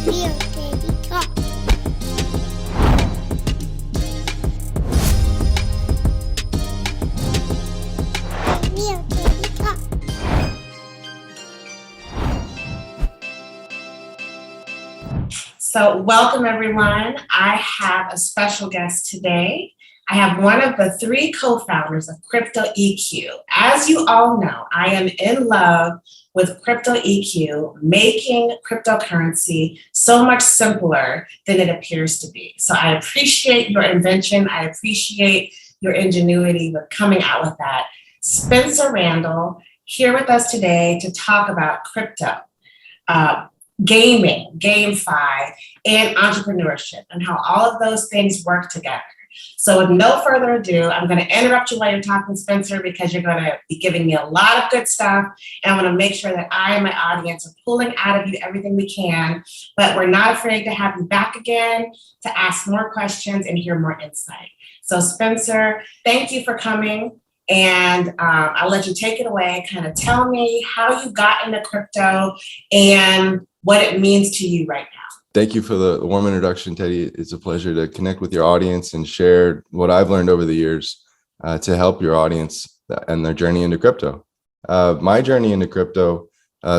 Real Baby Talk. Real Baby Talk. So welcome everyone. I have a special guest today. I have one of the three co-founders of CryptoEQ. As you all know, I am in love with CryptoEQ, making cryptocurrency so much simpler than it appears to be. So I appreciate your invention. I appreciate your ingenuity with coming out with that. Spencer Randall here with us today to talk about crypto, gaming, GameFi, and entrepreneurship, and how all of those things work together. So with no further ado, I'm going to interrupt you while you're talking, Spencer, because you're going to be giving me a lot of good stuff. And I want to make sure that I and my audience are pulling out of you everything we can. But we're not afraid to have you back again to ask more questions and hear more insight. So Spencer, thank you for coming. And I'll let you take it away. Kind of tell me how you got into crypto and what it means to you right now. Thank you for the warm introduction, Teddy. It's a pleasure to connect with your audience and share what I've learned over the years to help your audience and their journey into crypto. My journey into crypto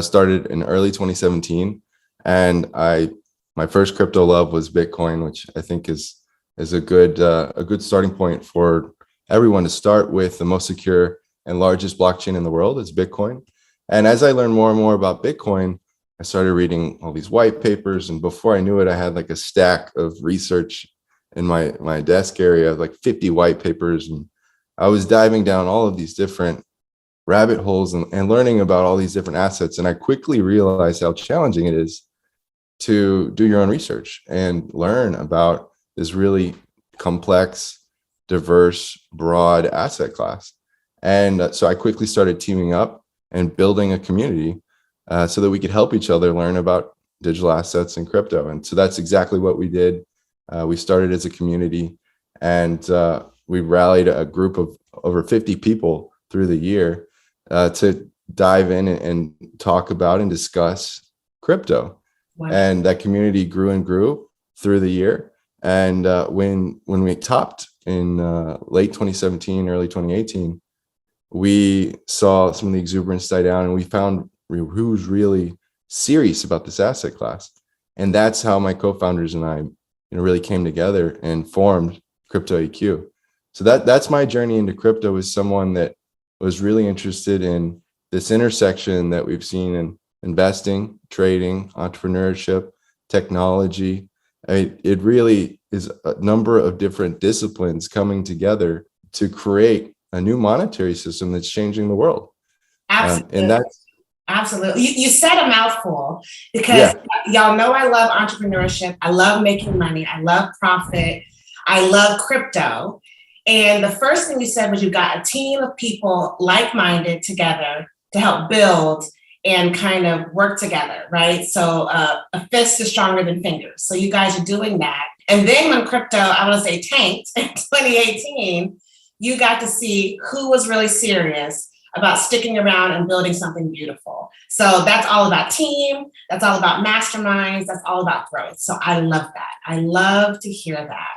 started in early 2017, and my first crypto love was Bitcoin, which I think is a good starting point for everyone to start with. The most secure and largest blockchain in the world is Bitcoin. And as I learned more and more about Bitcoin, I started reading all these white papers, and before I knew it, I had like a stack of research in my desk area, like 50 white papers. And I was diving down all of these different rabbit holes and learning about all these different assets. And I quickly realized how challenging it is to do your own research and learn about this really complex, diverse, broad asset class. And so I quickly started teaming up and building a community so that we could help each other learn about digital assets and crypto. And so that's exactly what we did. We started as a community, and we rallied a group of over 50 people through the year to dive in and talk about and discuss crypto. Wow. And that community grew and grew through the year. And when we topped in late 2017, early 2018, we saw some of the exuberance die down, and we found who's really serious about this asset class. And that's how my co-founders and I really came together and formed CryptoEQ. So that's my journey into crypto, as someone that was really interested in this intersection that we've seen in investing, trading, entrepreneurship, technology. It really is a number of different disciplines coming together to create a new monetary system that's changing the world. Absolutely. And that's Absolutely. You said a mouthful, because y'all know I love entrepreneurship. I love making money. I love profit. I love crypto. And the first thing you said was you got a team of people like-minded together to help build and kind of work together, right? So a fist is stronger than fingers. So you guys are doing that. And then when crypto, I want to say tanked in 2018, you got to see who was really serious about sticking around and building something beautiful. So that's all about team. That's all about masterminds. That's all about growth. So I love that. I love to hear that.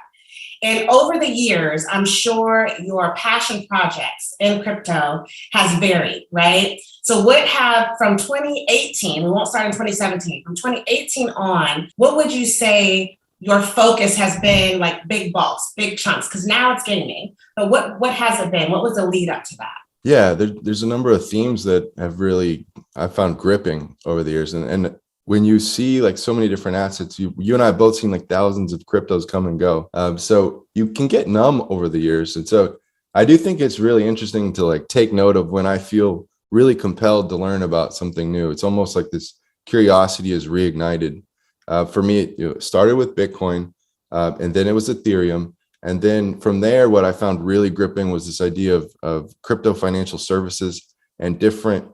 And over the years, I'm sure your passion projects in crypto has varied, right? So from 2018, we won't start in 2017, from 2018 on, what would you say your focus has been, like big bulks, big chunks? Because now it's gaming, but what has it been? What was the lead up to that? Yeah, there's a number of themes that have really, I found gripping over the years. And when you see like so many different assets, you and I have both seen like thousands of cryptos come and go. So you can get numb over the years. And so I do think it's really interesting to like take note of when I feel really compelled to learn about something new. It's almost like this curiosity is reignited. For me, it started with Bitcoin, and then it was Ethereum. And then from there, what I found really gripping was this idea of crypto financial services and different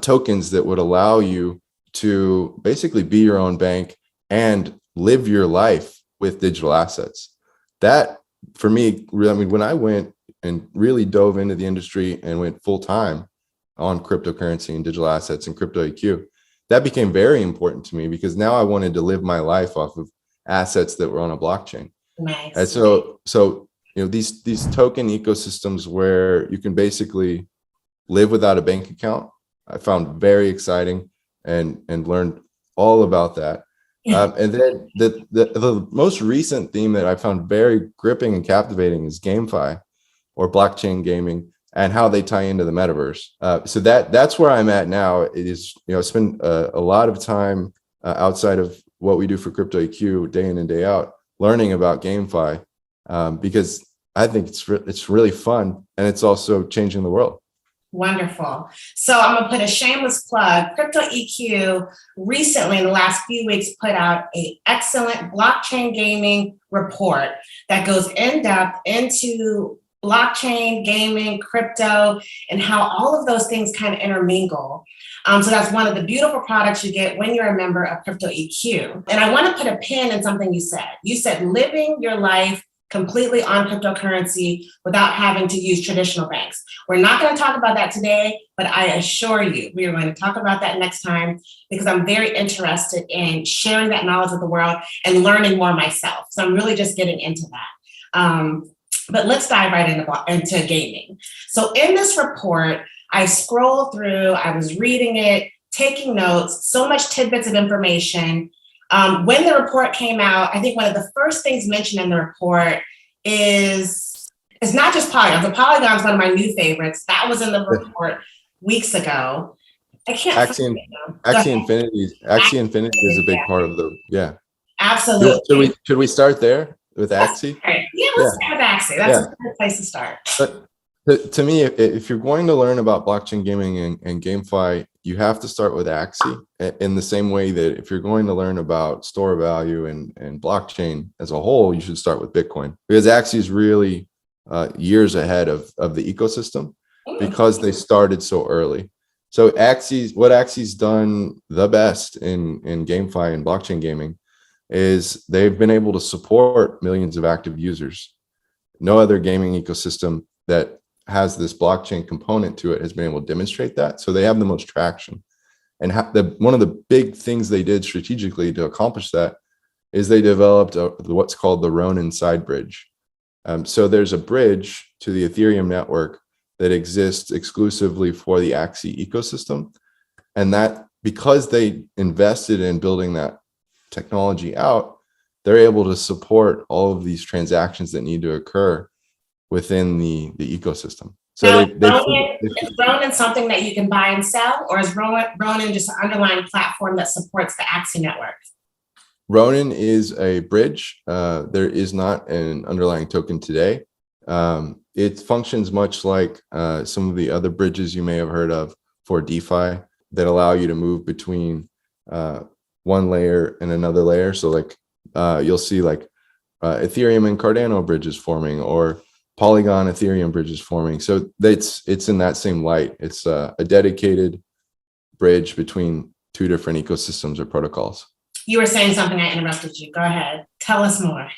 tokens that would allow you to basically be your own bank and live your life with digital assets. That, for me, I mean, when I went and really dove into the industry and went full time on cryptocurrency and digital assets and CryptoEQ, that became very important to me because now I wanted to live my life off of assets that were on a blockchain. Nice. And so these token ecosystems where you can basically live without a bank account, I found very exciting and learned all about that. And then the most recent theme that I found very gripping and captivating is GameFi, or blockchain gaming, and how they tie into the metaverse. So that's where I'm at now. It is, I spend a lot of time outside of what we do for CryptoEQ day in and day out, learning about GameFi, because I think it's really fun, and it's also changing the world. Wonderful. So I'm gonna put a shameless plug. CryptoEQ recently, in the last few weeks, put out an excellent blockchain gaming report that goes in depth into blockchain, gaming, crypto, and how all of those things kind of intermingle. So that's one of the beautiful products you get when you're a member of CryptoEQ. And I want to put a pin in something you said. You said living your life completely on cryptocurrency without having to use traditional banks. We're not going to talk about that today, but I assure you, we are going to talk about that next time, because I'm very interested in sharing that knowledge with the world and learning more myself. So I'm really just getting into that. But let's dive right into gaming. So in this report, I scrolled through, I was reading it, taking notes, so much tidbits of information. When the report came out, I think one of the first things mentioned in the report is not just polygons. The polygon is one of my new favorites. That was in the report weeks ago. I can't. Axie Infitnity is a big part of the, Absolutely. Should we start there with Axie? Yeah, let's start with Axie. That's a good place to start. But to me, if you're going to learn about blockchain gaming and GameFi, you have to start with Axie, in the same way that if you're going to learn about store value and blockchain as a whole, you should start with Bitcoin, because Axie is really years ahead of the ecosystem because they started so early. So what Axie's done the best in GameFi and blockchain gaming is they've been able to support millions of active users. No other gaming ecosystem that has this blockchain component to it has been able to demonstrate that. So they have the most traction. And one of the big things they did strategically to accomplish that is they developed what's called the Ronin side bridge. So there's a bridge to the Ethereum network that exists exclusively for the Axie ecosystem. And that, because they invested in building that technology out, they're able to support all of these transactions that need to occur within the ecosystem. So now, is Ronin something that you can buy and sell, or is Ronin just an underlying platform that supports the Axie network? Ronin is a bridge. There is not an underlying token today. It functions much like some of the other bridges you may have heard of for DeFi that allow you to move between one layer and another layer. So like you'll see like Ethereum and Cardano bridges forming, or Polygon Ethereum bridges forming. So it's in that same light. It's a dedicated bridge between two different ecosystems or protocols. You were saying something, I interrupted you. Go ahead. Tell us more.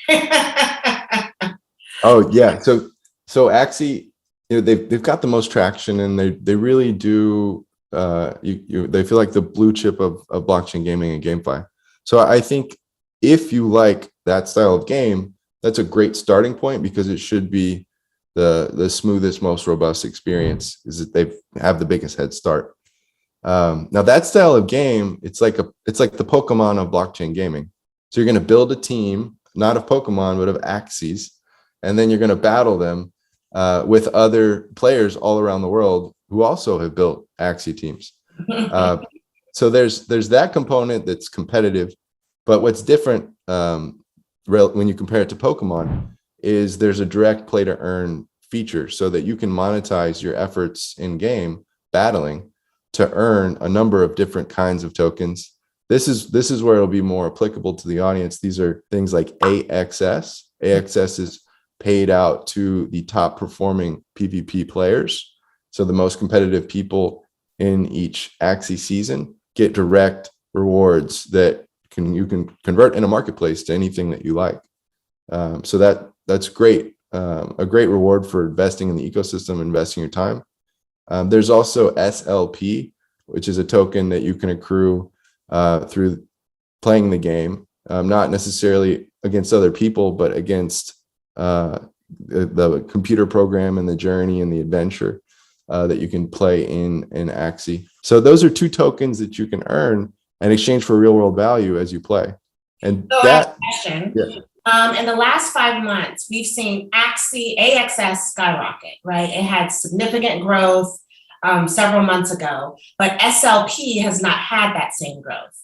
Oh yeah. So Axie, they've got the most traction, and they really do. They feel like the blue chip of blockchain gaming and GameFi. So I think if you like that style of game, that's a great starting point, because it should be the smoothest, most robust experience, is that they have the biggest head start. Now that style of game, it's like the Pokemon of blockchain gaming. So you're going to build a team, not of Pokemon, but of Axies, and then you're going to battle them with other players all around the world who also have built Axie teams. So there's that component that's competitive, but what's different when you compare it to Pokemon is there's a direct play to earn feature, so that you can monetize your efforts in game battling to earn a number of different kinds of tokens. This is where it'll be more applicable to the audience. These are things like AXS. AXS is paid out to the top performing PvP players. So the most competitive people in each Axie season get direct rewards that you can convert in a marketplace to anything that you like. So that's great. A great reward for investing in the ecosystem, investing your time. There's also SLP, which is a token that you can accrue through playing the game, not necessarily against other people, but against the computer program and the journey and the adventure that you can play in Axie. So those are 2 tokens that you can earn in exchange for real world value as you play. And So that, I have a question. yeah. In the last 5 months, we've seen AXS skyrocket, right? It had significant growth several months ago, but SLP has not had that same growth.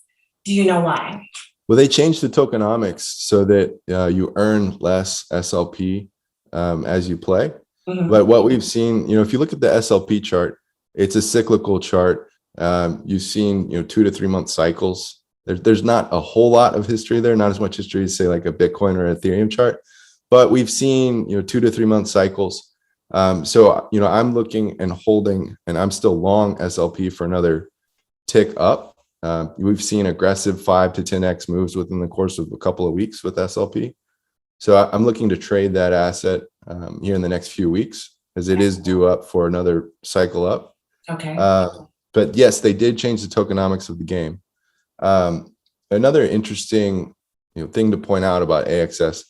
Do you know why? Well, they changed the tokenomics so that you earn less SLP as you play. Mm-hmm. But what we've seen, if you look at the SLP chart, it's a cyclical chart. You've seen, 2 to 3 month cycles. There's not a whole lot of history there, not as much history as say like a Bitcoin or Ethereum chart, but we've seen, 2 to 3 month cycles. So, I'm looking and holding, and I'm still long SLP for another tick up. We've seen aggressive 5 to 10x moves within the course of a couple of weeks with SLP. So I'm looking to trade that asset here in the next few weeks, as it is due up for another cycle up. Okay. But yes, they did change the tokenomics of the game. Another interesting thing to point out about AXS,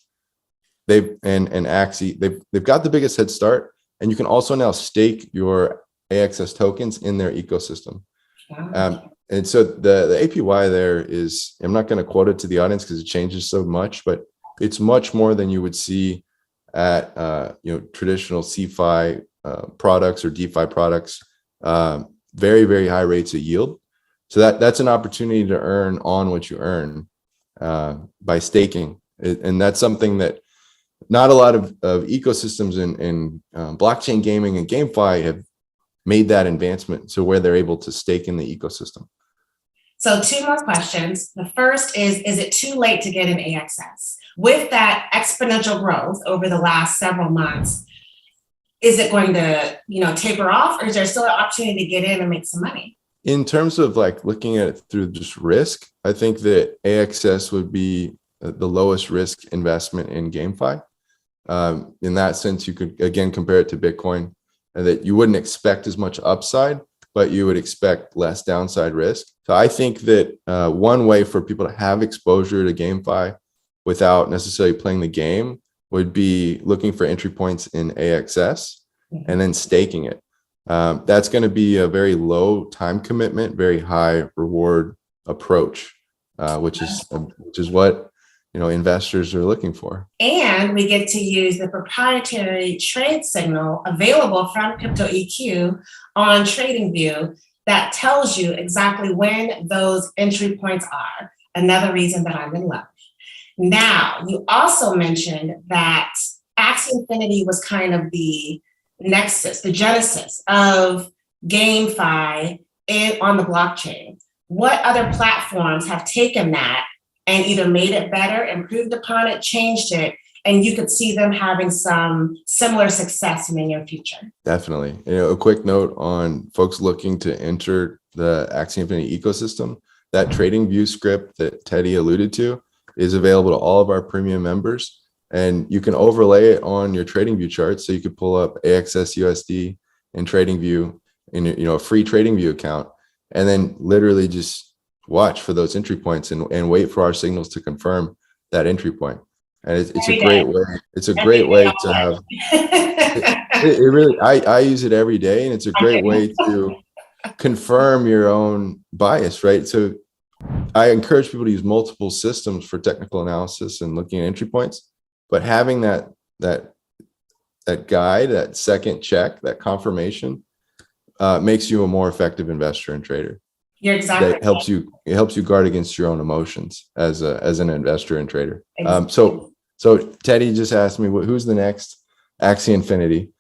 and Axie, they've got the biggest head start, and you can also now stake your AXS tokens in their ecosystem. Wow. And so the APY there is, I'm not going to quote it to the audience because it changes so much, but it's much more than you would see at traditional CeFi products or DeFi products. Very, very high rates of yield. So that's an opportunity to earn on what you earn by staking. And that's something that not a lot of ecosystems in blockchain gaming and GameFi have made that advancement to where they're able to stake in the ecosystem. So 2 more questions. The first is it too late to get an AXS? With that exponential growth over the last several months, is it going to, taper off, or is there still an opportunity to get in and make some money? In terms of like looking at it through just risk, I think that AXS would be the lowest risk investment in GameFi. In that sense, you could again compare it to Bitcoin, and that you wouldn't expect as much upside, but you would expect less downside risk. So I think that one way for people to have exposure to GameFi without necessarily playing the game would be looking for entry points in AXS and then staking it. That's going to be a very low time commitment, very high reward approach, which is what investors are looking for. And we get to use the proprietary trade signal available from CryptoEQ on TradingView that tells you exactly when those entry points are. Another reason that I'm in love. Now, you also mentioned that Axie Infitnity was kind of the nexus, the genesis of GameFi on the blockchain. What other platforms have taken that and either made it better, improved upon it, changed it, and you could see them having some similar success in the near future? Definitely. A quick note on folks looking to enter the Axie Infitnity ecosystem. That TradingView script that Teddy alluded to is available to all of our premium members, and you can overlay it on your TradingView chart. So you could pull up AXS USD and TradingView in a free TradingView account, and then literally just watch for those entry points and wait for our signals to confirm that entry point. And it's a great way. It's a great way to have. It really, I use it every day, and it's a great way to confirm your own bias, right? So I encourage people to use multiple systems for technical analysis and looking at entry points, but having that guide, that second check, that confirmation makes you a more effective investor and trader. You're exactly. That helps you. It helps you guard against your own emotions as an investor and trader. Exactly. So Teddy just asked me who's the next Axie Infitnity.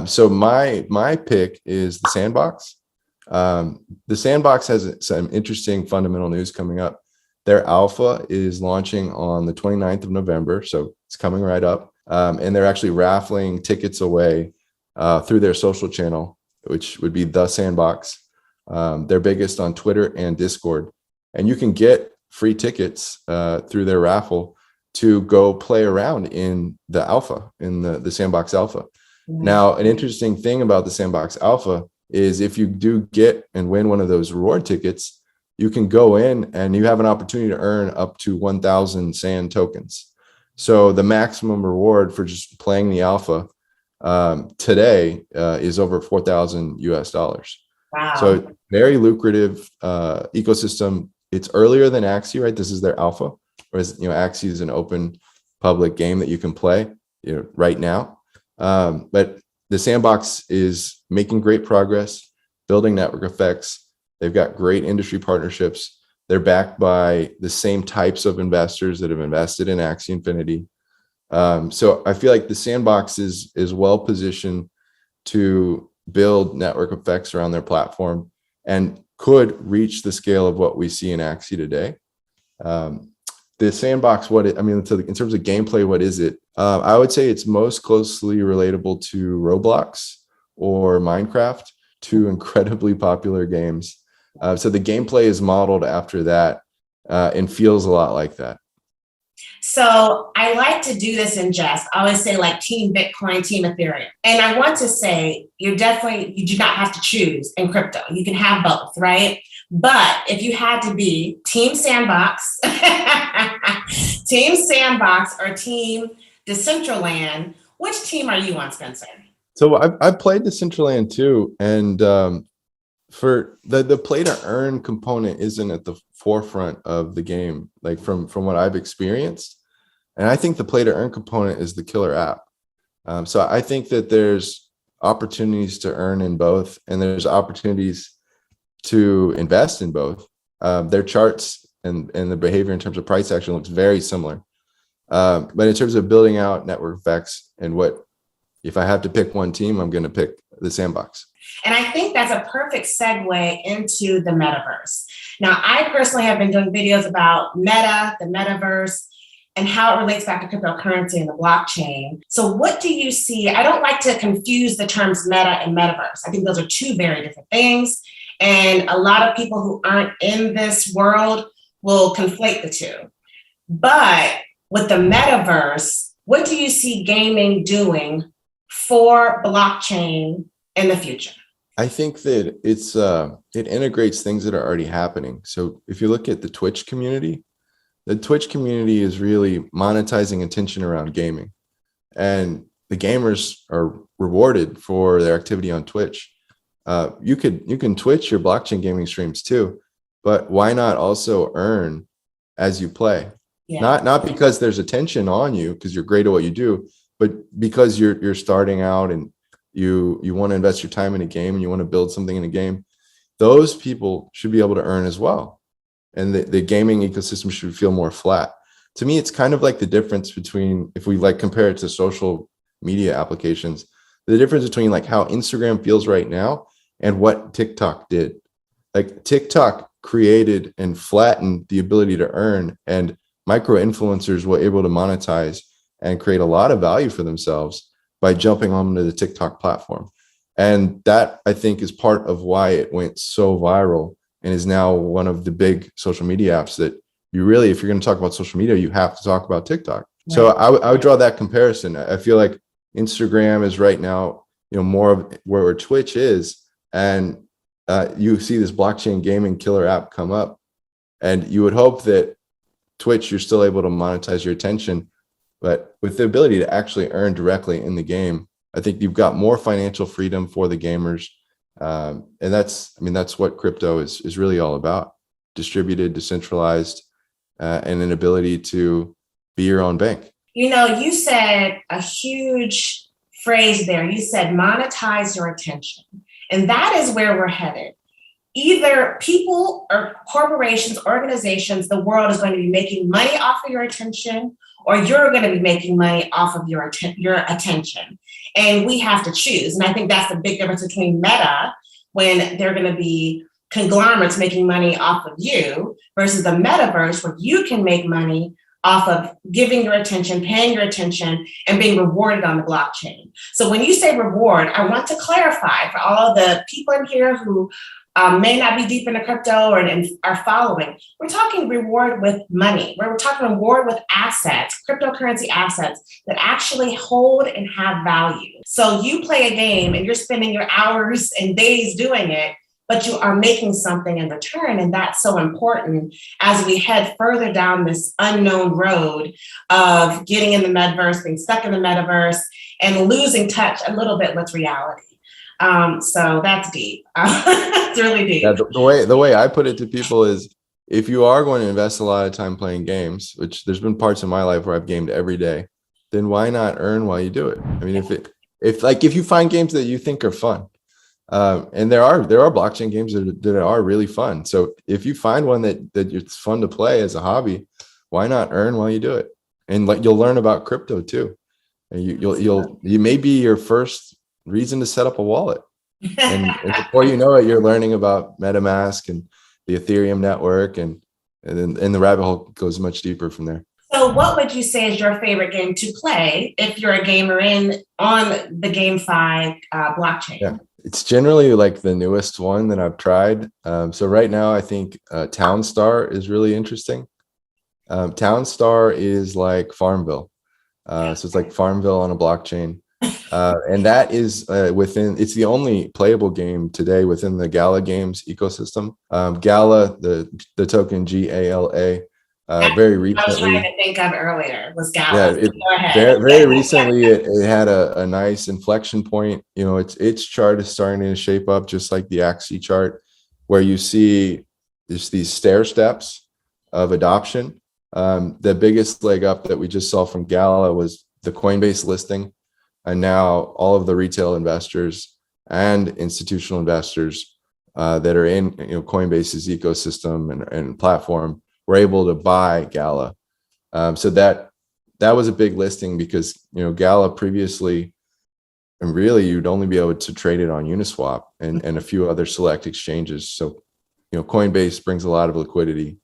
So my pick is the Sandbox. The Sandbox has some interesting fundamental news coming up. Their alpha is launching on the 29th of November, so it's coming right up. And they're actually raffling tickets away through their social channel, which would be the Sandbox. They're biggest on Twitter and Discord, and you can get free tickets through their raffle to go play around in the alpha, in the Sandbox alpha. Mm-hmm. Now, an interesting thing about the Sandbox alpha is if you do get and win one of those reward tickets, you can go in and you have an opportunity to earn up to 1,000 SAN tokens. So the maximum reward for just playing the alpha today is over 4,000 US dollars. Wow. So very lucrative ecosystem. It's earlier than Axie, right? This is their alpha, whereas Axie is an open public game that you can play right now. But the Sandbox is making great progress, building network effects. They've got great industry partnerships. They're backed by the same types of investors that have invested in Axie Infitnity. So I feel like the Sandbox is well positioned to build network effects around their platform and could reach the scale of what we see in Axie today. The Sandbox, in terms of gameplay, what is it? I would say it's most closely relatable to Roblox or Minecraft, two incredibly popular games. So the gameplay is modeled after that and feels a lot like that. So I like to do this in jest. I always say like team Bitcoin, team Ethereum. And I want to say you do not have to choose in crypto. You can have both, right? But if you had to be team Sandbox, team Sandbox or team Decentraland, which team are you on, Spencer? So I've played Decentraland too. And for the play to earn component isn't at the forefront of the game, like from what I've experienced. And I think the play to earn component is the killer app. So I think that there's opportunities to earn in both, and there's opportunities to invest in both. Their charts and the behavior in terms of price action looks very similar. But in terms of building out network effects and if I have to pick one team, I'm going to pick the Sandbox. And I think that's a perfect segue into the metaverse. Now, I personally have been doing videos about Meta, the metaverse, and how it relates back to cryptocurrency and the blockchain. So what do you see? I don't like to confuse the terms meta and metaverse. I think those are two very different things. And a lot of people who aren't in this world will conflate the two. But with the metaverse, what do you see gaming doing for blockchain in the future? I think that it integrates things that are already happening. So if you look at the Twitch community is really monetizing attention around gaming, and the gamers are rewarded for their activity on Twitch. You can Twitch your blockchain gaming streams too, but why not also earn as you play? Yeah. Not because there's attention on you because you're great at what you do, but because you're starting out and you want to invest your time in a game and you want to build something in a game. Those people should be able to earn as well. And the gaming ecosystem should feel more flat. To me, it's kind of like the difference between, if we compare it to social media applications, the difference between how Instagram feels right now and what TikTok did. TikTok created and flattened the ability to earn, and micro influencers were able to monetize and create a lot of value for themselves by jumping onto the TikTok platform. And that, I think, is part of why it went so viral and is now one of the big social media apps that you really, if you're going to talk about social media, you have to talk about TikTok. Right. So I would draw that comparison. I feel like Instagram is right now, more of where Twitch is. And you see this blockchain gaming killer app come up, and you would hope that Twitch, you're still able to monetize your attention, but with the ability to actually earn directly in the game, I think you've got more financial freedom for the gamers. And that's what crypto is really all about: distributed, decentralized, and an ability to be your own bank. You said a huge phrase there. You said monetize your attention. And that is where we're headed. Either people or corporations, organizations, the world is going to be making money off of your attention, or you're going to be making money off of your attention. And we have to choose. And I think that's the big difference between Meta, when they're going to be conglomerates making money off of you, versus the metaverse, where you can make money off of giving your attention, paying your attention, and being rewarded on the blockchain. So when you say reward, I want to clarify for all of the people in here who may not be deep into crypto and are following. We're talking reward with money. We're talking reward with assets, cryptocurrency assets that actually hold and have value. So you play a game and you're spending your hours and days doing it. but you are making something in return. And that's so important as we head further down this unknown road of getting in the metaverse, being stuck in the metaverse, and losing touch a little bit with reality. So that's deep. It's really deep. Yeah, the way I put it to people is, if you are going to invest a lot of time playing games, which there's been parts of my life where I've gamed every day, then why not earn while you do it? I mean, if you find games that you think are fun, and there are blockchain games that are really fun. So if you find one that it's fun to play as a hobby, why not earn while you do it? And like, you'll learn about crypto too. And you may be your first reason to set up a wallet. And before you know it, you're learning about MetaMask and the Ethereum network, and then the rabbit hole goes much deeper from there. So what would you say is your favorite game to play if you're a gamer on the GameFi blockchain? Yeah, it's generally like the newest one that I've tried. So right now, I think Townstar is really interesting. Townstar is like Farmville. So it's like Farmville on a blockchain. And that is it's the only playable game today within the Gala Games ecosystem. Gala, the token GALA, very recently. I was trying to think of earlier was Gala. Yeah, go ahead. Very recently it had a nice inflection point. You know, its chart is starting to shape up just like the Axie chart, where you see just these stair steps of adoption. The biggest leg up that we just saw from Gala was the Coinbase listing. And now all of the retail investors and institutional investors that are in Coinbase's ecosystem and platform were able to buy Gala. So that was a big listing, because Gala previously, and really you'd only be able to trade it on Uniswap and a few other select exchanges. So Coinbase brings a lot of liquidity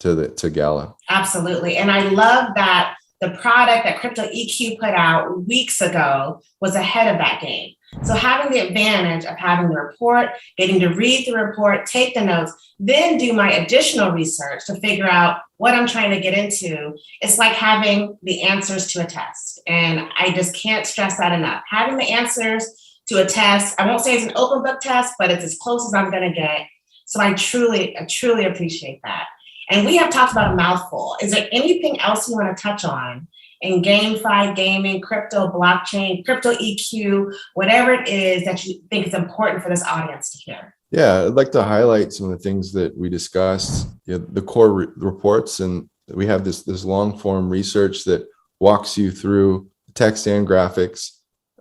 to Gala. Absolutely, and I love that. The product that CryptoEQ put out weeks ago was ahead of that game. So having the advantage of having the report, getting to read the report, take the notes, then do my additional research to figure out what I'm trying to get into, it's like having the answers to a test. And I just can't stress that enough. Having the answers to a test, I won't say it's an open book test, but it's as close as I'm going to get. So I truly appreciate that. And we have talked about a mouthful. Is there anything else you want to touch on in GameFi, gaming, crypto, blockchain, CryptoEQ, whatever it is that you think is important for this audience to hear? Yeah, I'd like to highlight some of the things that we discussed, the core reports, and we have this long form research that walks you through text and graphics,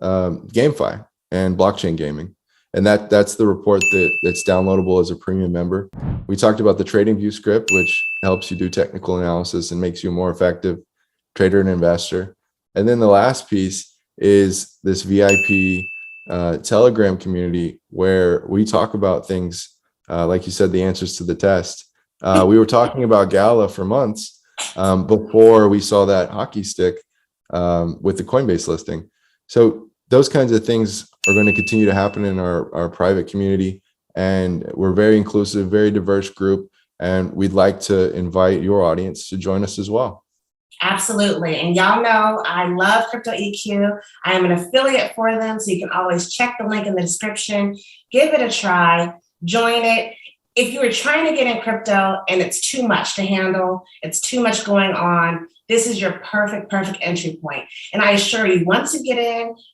GameFi and blockchain gaming. And that's the report that's downloadable as a premium member. We talked about the trading view script, which helps you do technical analysis and makes you a more effective trader and investor. And then the last piece is this VIP Telegram community, where we talk about things, like you said, the answers to the test. We were talking about Gala for months before we saw that hockey stick with the Coinbase listing. So those kinds of things are going to continue to happen in our private community. And we're very inclusive, very diverse group. And we'd like to invite your audience to join us as well. Absolutely. And y'all know I love CryptoEQ. I am an affiliate for them, so you can always check the link in the description. Give it a try. Join it. If you are trying to get in crypto and it's too much to handle, it's too much going on, this is your perfect entry point. And I assure you, once you get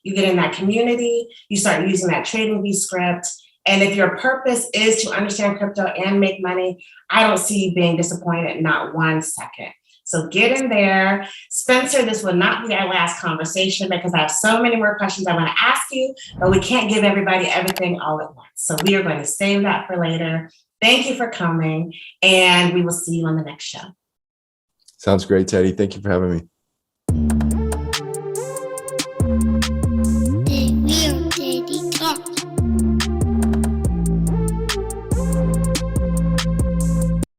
in that community, you start using that trading view script. And if your purpose is to understand crypto and make money, I don't see you being disappointed, not 1 second. So get in there. Spencer, this will not be our last conversation, because I have so many more questions I want to ask you, but we can't give everybody everything all at once. So we are going to save that for later. Thank you for coming, and we will see you on the next show. Sounds great, Teddy. Thank you for having me.